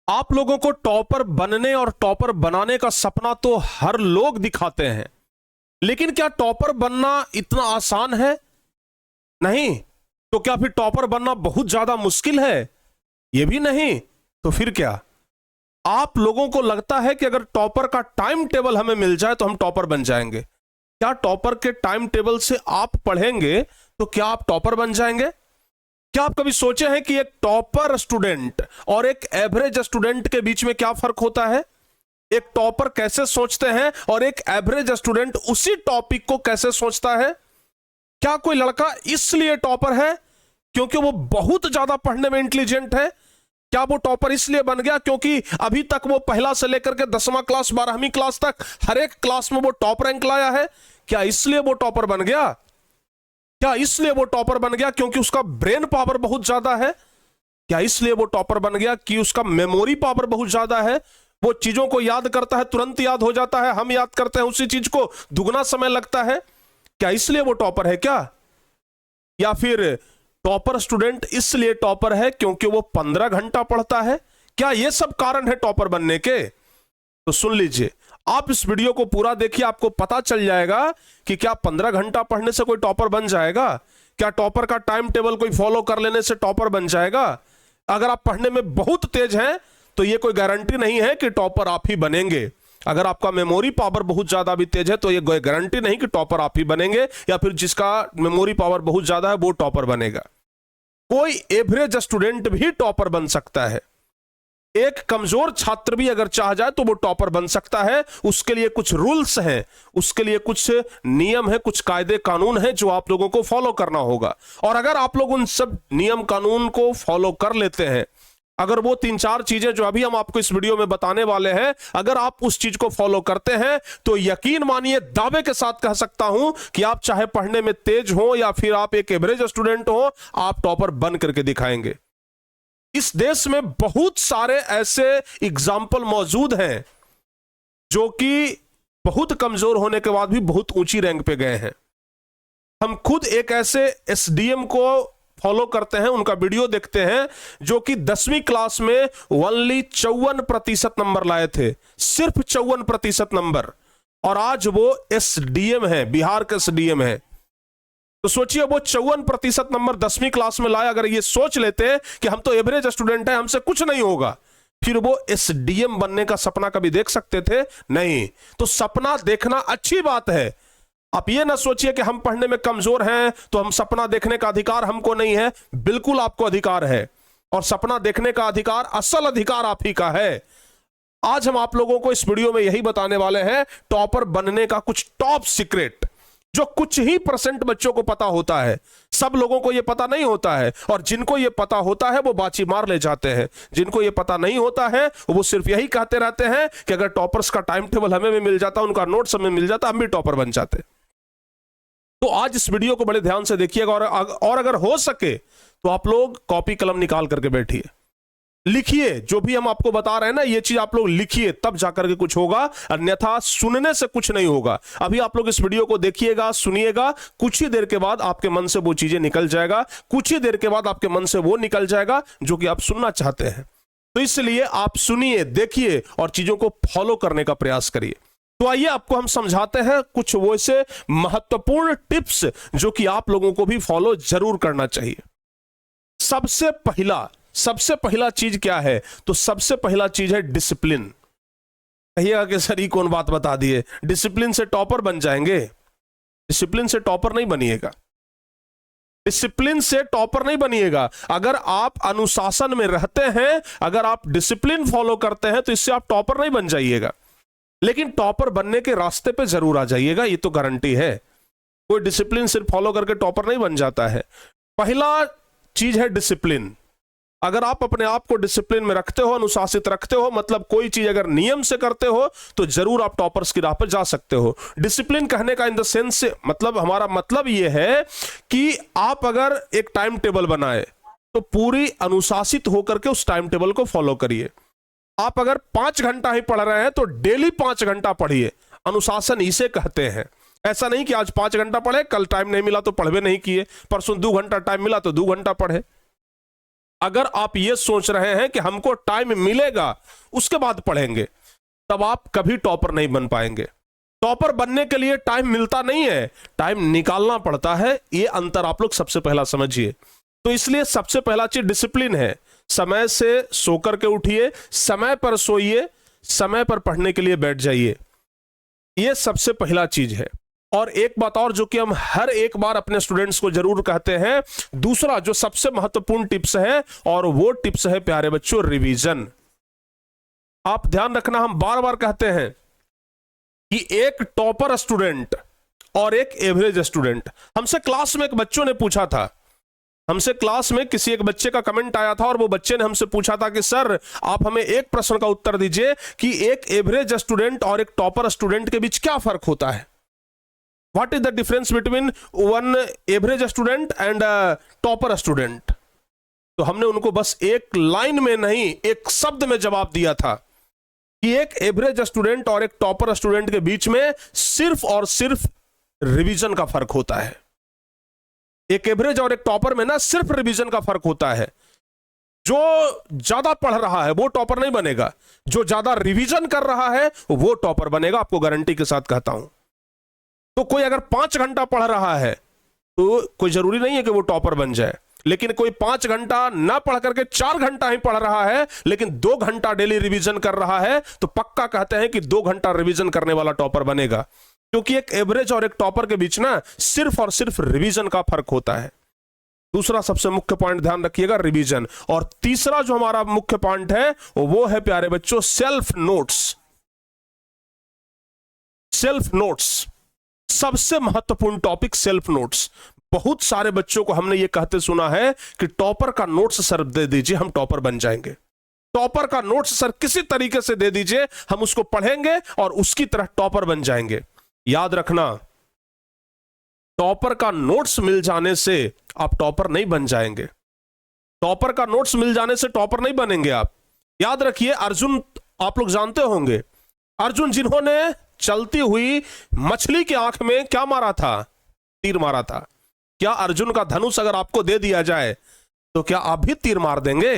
आप लोगों को टॉपर बनने और टॉपर बनाने का सपना तो हर लोग दिखाते हैं, लेकिन क्या टॉपर बनना इतना आसान है? नहीं। तो क्या फिर टॉपर बनना बहुत ज्यादा मुश्किल है? यह भी नहीं। तो फिर क्या? आप लोगों को लगता है कि अगर टॉपर का टाइम टेबल हमें मिल जाए तो हम टॉपर बन जाएंगे? क्या टॉपर के टाइम टेबल से आप पढ़ेंगे तो क्या आप टॉपर बन जाएंगे? क्या आप कभी सोचे हैं कि एक टॉपर स्टूडेंट और एक एवरेज स्टूडेंट के बीच में क्या फर्क होता है? एक टॉपर कैसे सोचते हैं और एक एवरेज स्टूडेंट उसी टॉपिक को कैसे सोचता है? क्या कोई लड़का इसलिए टॉपर है क्योंकि वो बहुत ज्यादा पढ़ने में इंटेलिजेंट है? क्या वो टॉपर इसलिए बन गया क्योंकि अभी तक वो पहला से लेकर के 10वां क्लास 12वीं क्लास तक हर एक क्लास में वो टॉप रैंक लाया है? क्या इसलिए वो टॉपर बन गया? क्या इसलिए वो टॉपर बन गया क्योंकि उसका ब्रेन पावर बहुत ज्यादा है? क्या इसलिए वो टॉपर बन गया कि उसका मेमोरी पावर बहुत ज्यादा है? वो चीजों को याद करता है, तुरंत याद हो जाता है, हम याद करते हैं उसी चीज को दुगना समय लगता है। क्या इसलिए वो टॉपर है क्या? या फिर टॉपर स्टूडेंट इसलिए टॉपर है क्योंकि वो 15 घंटा पढ़ता है? क्या ये सब कारण है टॉपर बनने के? तो सुन लीजिए, आप इस वीडियो को पूरा देखिए, आपको पता चल जाएगा कि क्या 15 घंटा पढ़ने से कोई टॉपर बन जाएगा? क्या टॉपर का टाइम टेबल कोई फॉलो कर लेने से टॉपर बन जाएगा? अगर आप पढ़ने में बहुत तेज हैं तो यह कोई गारंटी नहीं है कि टॉपर आप ही बनेंगे। अगर आपका मेमोरी पावर बहुत ज्यादा भी तेज है तो यह गारंटी नहीं कि टॉपर आप ही बनेंगे, या फिर जिसका मेमोरी पावर बहुत ज्यादा है वो टॉपर बनेगा। कोई एवरेज स्टूडेंट भी टॉपर बन सकता है। एक कमजोर छात्र भी अगर चाह जाए तो वो टॉपर बन सकता है। उसके लिए कुछ रूल्स हैं, उसके लिए कुछ नियम है, कुछ कायदे कानून हैं जो आप लोगों को फॉलो करना होगा। और अगर आप लोग उन सब नियम कानून को फॉलो कर लेते हैं, अगर वो 3-4 चीजें जो अभी हम आपको इस वीडियो में बताने वाले हैं, अगर आप उस चीज को फॉलो करते हैं तो यकीन मानिए, दावे के साथ कह सकता हूं कि आप चाहे पढ़ने में तेज हो या फिर आप एक एवरेज स्टूडेंट हो, आप टॉपर बन करके दिखाएंगे। इस देश में बहुत सारे ऐसे एग्जाम्पल मौजूद हैं जो कि बहुत कमजोर होने के बाद भी बहुत ऊंची रैंक पे गए हैं। हम खुद एक ऐसे एसडीएम को फॉलो करते हैं, उनका वीडियो देखते हैं, जो कि 10वीं क्लास में ओनली 54% नंबर लाए थे, सिर्फ 54% नंबर, और आज वो एसडीएम है, बिहार का एसडीएम है। तो सोचिए, वो 54% नंबर 10वीं क्लास में लाए। अगर ये सोच लेते कि हम तो एवरेज स्टूडेंट हैं, हमसे कुछ नहीं होगा, फिर वो एसडीएम बनने का सपना कभी देख सकते थे? नहीं। तो सपना देखना अच्छी बात है। आप ये ना सोचिए कि हम पढ़ने में कमजोर हैं तो हम सपना देखने का अधिकार हमको नहीं है। बिल्कुल आपको अधिकार है, और सपना देखने का अधिकार, असल अधिकार आप ही का है। आज हम आप लोगों को इस वीडियो में यही बताने वाले हैं, टॉपर बनने का कुछ टॉप सीक्रेट, जो कुछ ही % बच्चों को पता होता है। सब लोगों को यह पता नहीं होता है, और जिनको यह पता होता है वो बाजी मार ले जाते हैं। जिनको यह पता नहीं होता है वो सिर्फ यही कहते रहते हैं कि अगर टॉपर्स का टाइम टेबल हमें भी मिल जाता, उनका नोट्स हमें मिल जाता, हम भी टॉपर बन जाते। तो आज इस वीडियो को बड़े ध्यान से देखिएगा, और अगर हो सके तो आप लोग कॉपी कलम निकाल करके बैठिए, लिखिए। जो भी हम आपको बता रहे हैं ना, ये चीज आप लोग लिखिए, तब जाकर के कुछ होगा, अन्यथा सुनने से कुछ नहीं होगा। अभी आप लोग इस वीडियो को देखिएगा, सुनिएगा, कुछ ही देर के बाद आपके मन से वो चीजें निकल जाएगा, कुछ ही देर के बाद आपके मन से वो निकल जाएगा जो कि आप सुनना चाहते हैं। तो इसलिए आप सुनिए, देखिए और चीजों को फॉलो करने का प्रयास करिए। तो आइए आपको हम समझाते हैं कुछ वैसे महत्वपूर्ण टिप्स जो कि आप लोगों को भी फॉलो जरूर करना चाहिए। सबसे पहला चीज क्या है? तो सबसे पहला चीज है डिसिप्लिन। कहिएगा कि सर ये कौन बात बता दिए, डिसिप्लिन से टॉपर बन जाएंगे? डिसिप्लिन से टॉपर नहीं बनिएगा। डिसिप्लिन से टॉपर नहीं बनिएगा। अगर आप अनुशासन में रहते हैं, अगर आप डिसिप्लिन फॉलो करते हैं, तो इससे आप टॉपर नहीं बन जाइएगा, लेकिन टॉपर बनने के रास्ते पे जरूर आ जाइएगा, ये तो गारंटी है। कोई डिसिप्लिन सिर्फ फॉलो करके टॉपर नहीं बन जाता है। पहला चीज है डिसिप्लिन। अगर आप अपने आप को डिसिप्लिन में रखते हो, अनुशासित रखते हो, मतलब कोई चीज अगर नियम से करते हो, तो जरूर आप टॉपर्स की राह पर जा सकते हो। डिसिप्लिन कहने का इन द सेंस से मतलब, हमारा मतलब यह है कि आप अगर एक टाइम टेबल बनाए तो पूरी अनुशासित होकर के उस टाइम टेबल को फॉलो करिए। आप अगर 5 घंटा ही पढ़ रहे हैं तो डेली 5 घंटा पढ़िए। अनुशासन इसे कहते हैं। ऐसा नहीं कि आज 5 घंटा पढ़े, कल टाइम नहीं मिला तो पढ़वे नहीं किए, परसों 2 घंटा टाइम मिला तो 2 घंटा पढ़े। अगर आप ये सोच रहे हैं कि हमको टाइम मिलेगा उसके बाद पढ़ेंगे, तब आप कभी टॉपर नहीं बन पाएंगे। टॉपर बनने के लिए टाइम मिलता नहीं है, टाइम निकालना पड़ता है। ये अंतर आप लोग सबसे पहला समझिए। तो इसलिए सबसे पहला चीज डिसिप्लिन है। समय से सो करके उठिए, समय पर सोइए, समय पर पढ़ने के लिए बैठ जाइए। ये सबसे पहला चीज है। और एक बात और जो कि हम हर एक बार अपने स्टूडेंट्स को जरूर कहते हैं, दूसरा जो सबसे महत्वपूर्ण टिप्स है, और वो टिप्स है प्यारे बच्चों रिवीजन। आप ध्यान रखना, हम बार बार कहते हैं कि एक टॉपर स्टूडेंट और एक एवरेज स्टूडेंट। हमसे क्लास में एक बच्चों ने पूछा था, हमसे क्लास में किसी एक बच्चे का कमेंट आया था और वो बच्चे ने हमसे पूछा था कि सर आप हमें एक प्रश्न का उत्तर दीजिए कि एक एवरेज स्टूडेंट और एक टॉपर स्टूडेंट के बीच क्या फर्क होता है। What is the difference between one average student and topper student. तो हमने उनको बस एक लाइन में नहीं, एक शब्द में जवाब दिया था कि एक एवरेज स्टूडेंट और एक टॉपर स्टूडेंट के बीच में सिर्फ और सिर्फ रिवीजन का फर्क होता है। एक एवरेज और एक टॉपर में ना सिर्फ रिवीजन का फर्क होता है। जो ज्यादा पढ़ रहा है वो टॉपर नहीं बनेगा, जो ज्यादा रिवीजन कर रहा है वो टॉपर बनेगा, आपको गारंटी के साथ कहता हूं। तो कोई अगर 5 घंटा पढ़ रहा है तो कोई जरूरी नहीं है कि वो टॉपर बन जाए, लेकिन कोई 5 घंटा ना पढ़ करके 4 घंटा ही पढ़ रहा है लेकिन 2 घंटा डेली रिवीजन कर रहा है, तो पक्का कहते हैं कि 2 घंटा रिवीजन करने वाला टॉपर बनेगा। क्योंकि एक एवरेज और एक टॉपर के बीच ना सिर्फ और सिर्फ रिवीजन का फर्क होता है। दूसरा सबसे मुख्य पॉइंट ध्यान रखिएगा, रिवीजन। और तीसरा जो हमारा मुख्य पॉइंट है वो है प्यारे बच्चों सेल्फ नोट्स। सेल्फ नोट्स सबसे महत्वपूर्ण टॉपिक, सेल्फ नोट्स। बहुत सारे बच्चों को हमने ये कहते सुना है कि टॉपर का नोट्स सर दे दीजिए, हम टॉपर बन जाएंगे। टॉपर का नोट्स सर किसी तरीके से दे दीजिए, हम उसको पढ़ेंगे और उसकी तरह टॉपर बन जाएंगे। याद रखना, टॉपर का नोट्स मिल जाने से आप टॉपर नहीं बन जाएंगे। टॉपर का नोट्स मिल जाने से टॉपर नहीं बनेंगे आप। याद रखिए, अर्जुन आप लोग जानते होंगे, अर्जुन जिन्होंने चलती हुई मछली की आंख में क्या मारा था, तीर मारा था। क्या अर्जुन का धनुष अगर आपको दे दिया जाए तो क्या आप भी तीर मार देंगे?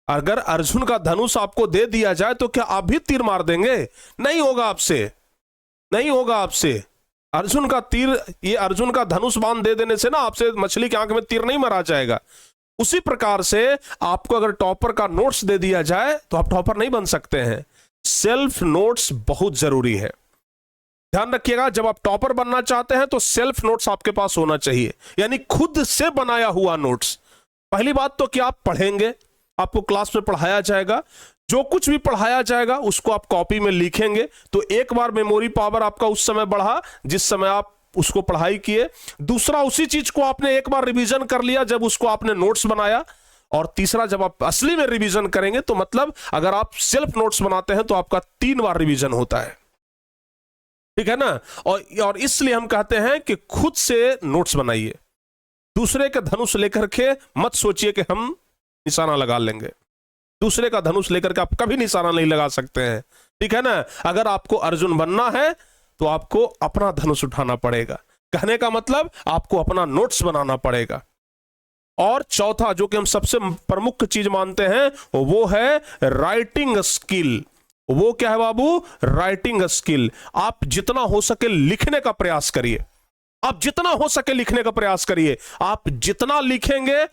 अगर अर्जुन का धनुष आपको दे दिया जाए तो क्या आप भी तीर मार देंगे? नहीं होगा आपसे, नहीं होगा आपसे। अर्जुन का तीर, ये अर्जुन का धनुष बाण दे देने से ना आपसे मछली की आंख में तीर नहीं मारा जाएगा। उसी प्रकार से आपको अगर टॉपर का नोट्स दे दिया जाए तो आप टॉपर नहीं बन सकते हैं। सेल्फ नोट्स बहुत जरूरी है, ध्यान रखिएगा। जब आप टॉपर बनना चाहते हैं तो सेल्फ नोट्स आपके पास होना चाहिए, यानी खुद से बनाया हुआ नोट्स। पहली बात तो कि आप पढ़ेंगे, आपको क्लास में पढ़ाया जाएगा, जो कुछ भी पढ़ाया जाएगा उसको आप कॉपी में लिखेंगे, तो एक बार मेमोरी पावर आपका उस समय बढ़ा जिस समय आप उसको पढ़ाई किए। दूसरा, उसी चीज को आपने एक बार रिवीजन कर लिया जब उसको आपने नोट्स बनाया। और तीसरा, जब आप असली में रिवीजन करेंगे तो मतलब अगर आप सेल्फ नोट्स बनाते हैं तो आपका 3 बार रिवीजन होता है, ठीक है ना। और इसलिए हम कहते हैं कि खुद से नोट्स बनाइए। दूसरे का धनुष लेकर के मत सोचिए कि हम निशाना लगा लेंगे। दूसरे का धनुष लेकर के आप कभी निशाना नहीं लगा सकते हैं, ठीक है ना। अगर आपको अर्जुन बनना है तो आपको अपना धनुष उठाना पड़ेगा। कहने का मतलब आपको अपना नोट्स बनाना पड़ेगा। और चौथा जो कि हम सबसे प्रमुख चीज मानते हैं वो है राइटिंग स्किल। वो क्या है बाबू? Writing skill. आप जितना हो सके लिखने का प्रयास करिए, आप जितना हो सके लिखने का प्रयास करिए। आप जितना लिखेंगे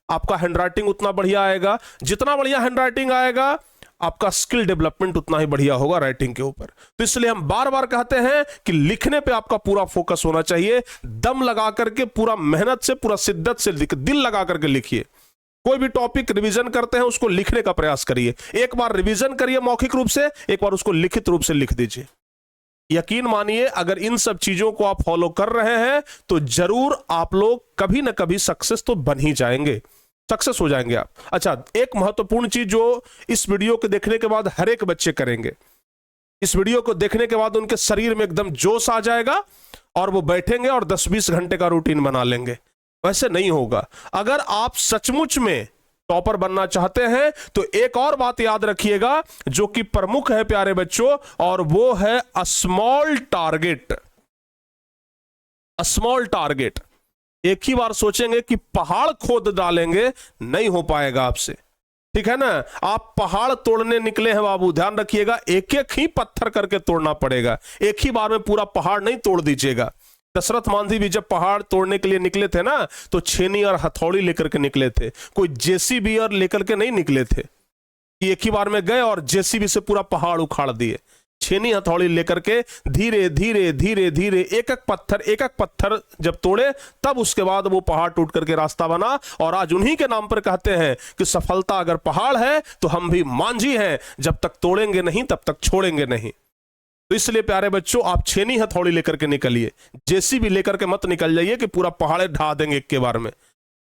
आपका हैंडराइटिंग उतना बढ़िया आएगा, जितना बढ़िया हैंडराइटिंग आएगा आपका स्किल डेवलपमेंट उतना ही बढ़िया होगा राइटिंग के ऊपर। तो इसलिए हम बार बार कहते हैं कि लिखने पे आपका पूरा फोकस होना चाहिए। दम लगा करके, पूरा मेहनत से, पूरा शिद्दत से दिल लगा करके लिखिए। कोई भी टॉपिक रिवीजन करते हैं उसको लिखने का प्रयास करिए। एक बार रिवीजन करिए मौखिक रूप से, एक बार उसको लिखित रूप से लिख दीजिए। यकीन मानिए अगर इन सब चीजों को आप फॉलो कर रहे हैं तो जरूर आप लोग कभी ना कभी सक्सेस तो बन ही जाएंगे, सक्सेस हो जाएंगे आप। अच्छा, एक महत्वपूर्ण चीज जो इस वीडियो को देखने के बाद हर एक बच्चे करेंगे, इस वीडियो को देखने के बाद उनके शरीर में एकदम जोश आ जाएगा और वो बैठेंगे और 10-20 घंटे का रूटीन बना लेंगे। वैसे नहीं होगा। अगर आप सचमुच में टॉपर बनना चाहते हैं तो एक और बात याद रखिएगा जो कि प्रमुख है प्यारे बच्चों, और वो है a small target. A small target. एक ही बार सोचेंगे कि पहाड़ खोद डालेंगे, नहीं हो पाएगा आपसे, ठीक है ना। आप पहाड़ तोड़ने निकले हैं बाबू, ध्यान रखिएगा, एक एक ही पत्थर करके तोड़ना पड़ेगा, एक ही बार में पूरा पहाड़ नहीं तोड़ दीजिएगा। दशरथ मांझी भी जब पहाड़ तोड़ने के लिए निकले थे ना, तो छेनी और हथौड़ी लेकर के निकले थे, कोई जेसीबी और लेकर के नहीं निकले थे कि एक ही बार में गए और जेसीबी से पूरा पहाड़ उखाड़ दिए। छेनी हथौड़ी लेकर के धीरे धीरे धीरे धीरे एक एक पत्थर जब तोड़े, तब उसके बाद वो पहाड़ टूट करके रास्ता बना। और आज उन्हीं के नाम पर कहते हैं कि सफलता अगर पहाड़ है तो हम भी मांझी हैं, जब तक तोड़ेंगे नहीं तब तक छोड़ेंगे नहीं। तो इसलिए प्यारे बच्चों, आप छेनी हथौड़ी लेकर के निकलिए, जेसीबी लेकर के मत निकल जाइए कि पूरा पहाड़ ढा देंगे एक के बार में।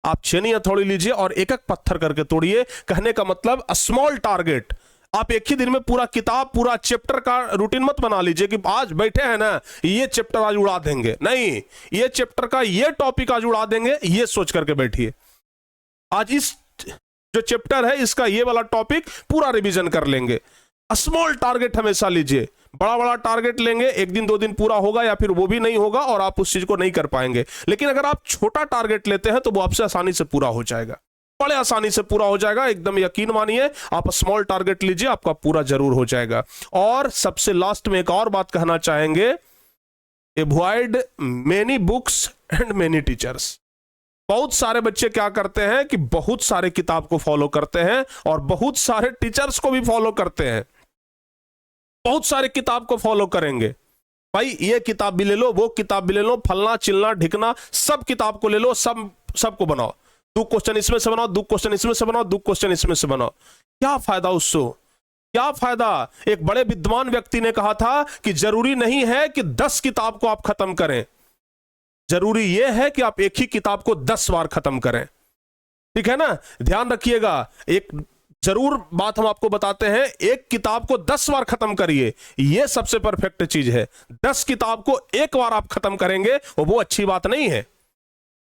आप छेनी हथौड़ी लीजिए और एक एक पत्थर करके तोड़िए। कहने का मतलब स्मॉल टारगेट। आप एक ही दिन में पूरा किताब, पूरा चैप्टर का रूटीन मत बना लीजिए कि आज बैठे हैं ना, ये चैप्टर आज उड़ा देंगे, नहीं, ये चैप्टर का ये टॉपिक आज उड़ा देंगे, ये सोच करके बैठिए। आज इस जो चैप्टर है इसका ये वाला टॉपिक पूरा रिवीजन कर लेंगे। स्मॉल टारगेट हमेशा लीजिए, बड़ा बड़ा टारगेट लेंगे, एक दिन दो दिन पूरा होगा या फिर वो भी नहीं होगा और आप उस चीज को नहीं कर पाएंगे। लेकिन अगर आप छोटा टारगेट लेते हैं तो वो आपसे आसानी से पूरा हो जाएगा, बड़े आसानी से पूरा हो जाएगा, एकदम यकीन मानिए। आप स्मॉल टारगेट लीजिए, आपका पूरा जरूर हो जाएगा। और सबसे लास्ट में एक और बात कहना चाहेंगे, avoid many books and many teachers. बहुत सारे बच्चे क्या करते हैं कि बहुत सारे किताब को फॉलो करते हैं और बहुत सारे टीचर्स को भी फॉलो करते हैं। बहुत सारे किताब को फॉलो करेंगे, भाई ये किताब भी ले लो, वो किताब भी ले लो, फलना चिलना ढिकना सब किताब को ले लो, सबको बनाओ, 2 क्वेश्चन इसमें से बनाओ, 2 क्वेश्चन इसमें से बनाओ, 2 क्वेश्चन इसमें से बनाओ। क्या फायदा उससे, क्या फायदा। एक बड़े विद्वान व्यक्ति ने कहा था कि जरूरी नहीं है कि 10 किताब को आप खत्म करें, जरूरी यह है कि आप एक ही किताब को 10 बार खत्म करें, ठीक है ना। ध्यान रखिएगा, एक जरूर बात हम आपको बताते हैं, एक किताब को 10 बार खत्म करिए, यह सबसे परफेक्ट चीज है। 10 किताब को एक बार आप खत्म करेंगे वो अच्छी बात नहीं है,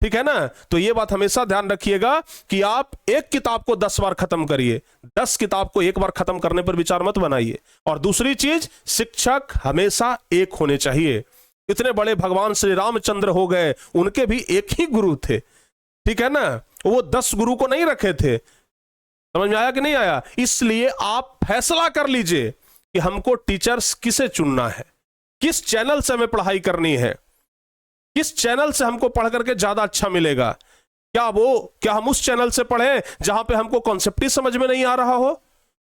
ठीक है ना। तो यह बात हमेशा ध्यान रखिएगा कि आप एक किताब को 10 बार खत्म करिए, 10 किताब को एक बार खत्म करने पर विचार मत बनाइए। और दूसरी चीज, शिक्षक हमेशा एक होने चाहिए। इतने बड़े भगवान श्री रामचंद्र हो गए, उनके भी एक ही गुरु थे, ठीक है ना, वो 10 गुरु को नहीं रखे थे। समझ में आया कि नहीं आया। इसलिए आप फैसला कर लीजिए कि हमको टीचर्स किसे चुनना है, किस चैनल से हमें पढ़ाई करनी है, किस चैनल से हमको पढ़ करके ज्यादा अच्छा मिलेगा। क्या हम उस चैनल से पढ़ें जहां पे हमको कॉन्सेप्ट ही समझ में नहीं आ रहा हो,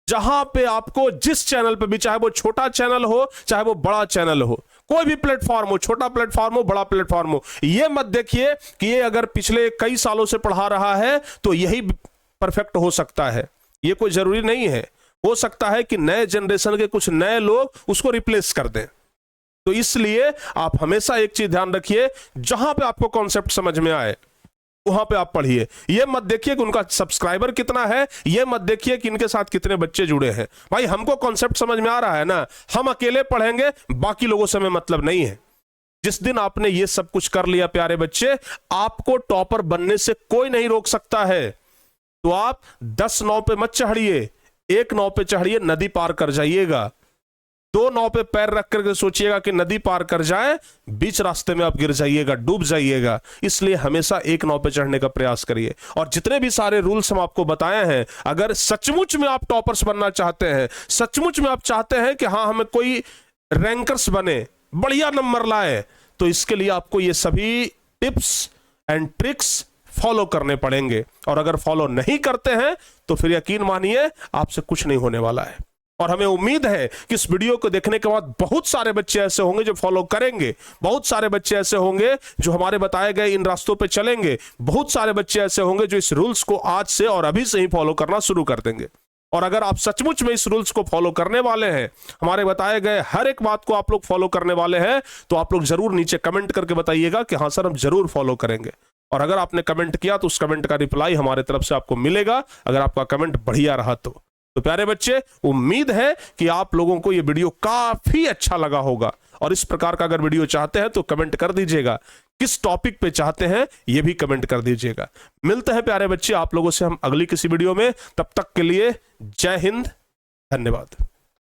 जहां पे आपको जिस चैनल पे भी, चाहे वो छोटा चैनल हो चाहे वो बड़ा चैनल हो, कोई भी प्लेटफॉर्म हो, छोटा प्लेटफॉर्म हो बड़ा प्लेटफॉर्म हो, ये मत देखिए कि ये अगर पिछले कई सालों से पढ़ा रहा है तो यही परफेक्ट हो सकता है, ये कोई जरूरी नहीं है। हो सकता है कि नए जनरेशन के कुछ नए लोग उसको रिप्लेस कर दें। तो इसलिए आप हमेशा एक चीज ध्यान रखिए, जहां पे आपको कॉन्सेप्ट समझ में आए वहां पे आप पढ़िए। ये मत देखिए कि उनका सब्सक्राइबर कितना है, ये मत देखिए कि इनके साथ कितने बच्चे जुड़े हैं। भाई हमको कॉन्सेप्ट समझ में आ रहा है ना, हम अकेले पढ़ेंगे, बाकी लोगों से हमें मतलब नहीं है। जिस दिन आपने ये सब कुछ कर लिया प्यारे बच्चे, आपको टॉपर बनने से कोई नहीं रोक सकता है। तो आप 10 नाव पे मत चढ़िए, 1 नाव पे चढ़िए, नदी पार कर जाइएगा। 2 नाव पे पैर रख करके सोचिएगा कि नदी पार कर जाए, बीच रास्ते में आप गिर जाइएगा, डूब जाइएगा। इसलिए हमेशा 1 नाव पे चढ़ने का प्रयास करिए। और जितने भी सारे रूल्स हम आपको बताए हैं, अगर सचमुच में आप टॉपर्स बनना चाहते हैं, सचमुच में आप चाहते हैं कि हाँ हमें कोई रैंकर्स बने, बढ़िया नंबर लाए, तो इसके लिए आपको ये सभी टिप्स एंड ट्रिक्स फॉलो करने पड़ेंगे। और अगर फॉलो नहीं करते हैं तो फिर यकीन मानिए आपसे कुछ नहीं होने वाला है। और हमें उम्मीद है कि इस वीडियो को देखने के बाद बहुत सारे बच्चे ऐसे होंगे जो फॉलो करेंगे, बहुत सारे बच्चे ऐसे होंगे जो हमारे बताए गए इन रास्तों पे चलेंगे, बहुत सारे बच्चे ऐसे होंगे जो इस रूल्स को आज से और अभी से ही फॉलो करना शुरू कर देंगे। और अगर आप सचमुच में इस रूल्स को फॉलो करने वाले हैं, हमारे बताए गए हर एक बात को आप लोग फॉलो करने वाले हैं, तो आप लोग जरूर नीचे कमेंट करके बताइएगा कि हाँ सर हम जरूर फॉलो करेंगे। और अगर आपने कमेंट किया तो उस कमेंट का रिप्लाई हमारे तरफ से आपको मिलेगा, अगर आपका कमेंट बढ़िया रहा तो। प्यारे बच्चे, उम्मीद है कि आप लोगों को यह वीडियो काफी अच्छा लगा होगा। और इस प्रकार का अगर वीडियो चाहते हैं तो कमेंट कर दीजिएगा, किस टॉपिक पे चाहते हैं यह भी कमेंट कर दीजिएगा। मिलते हैं प्यारे बच्चे आप लोगों से हम अगली किसी वीडियो में, तब तक के लिए जय हिंद, धन्यवाद।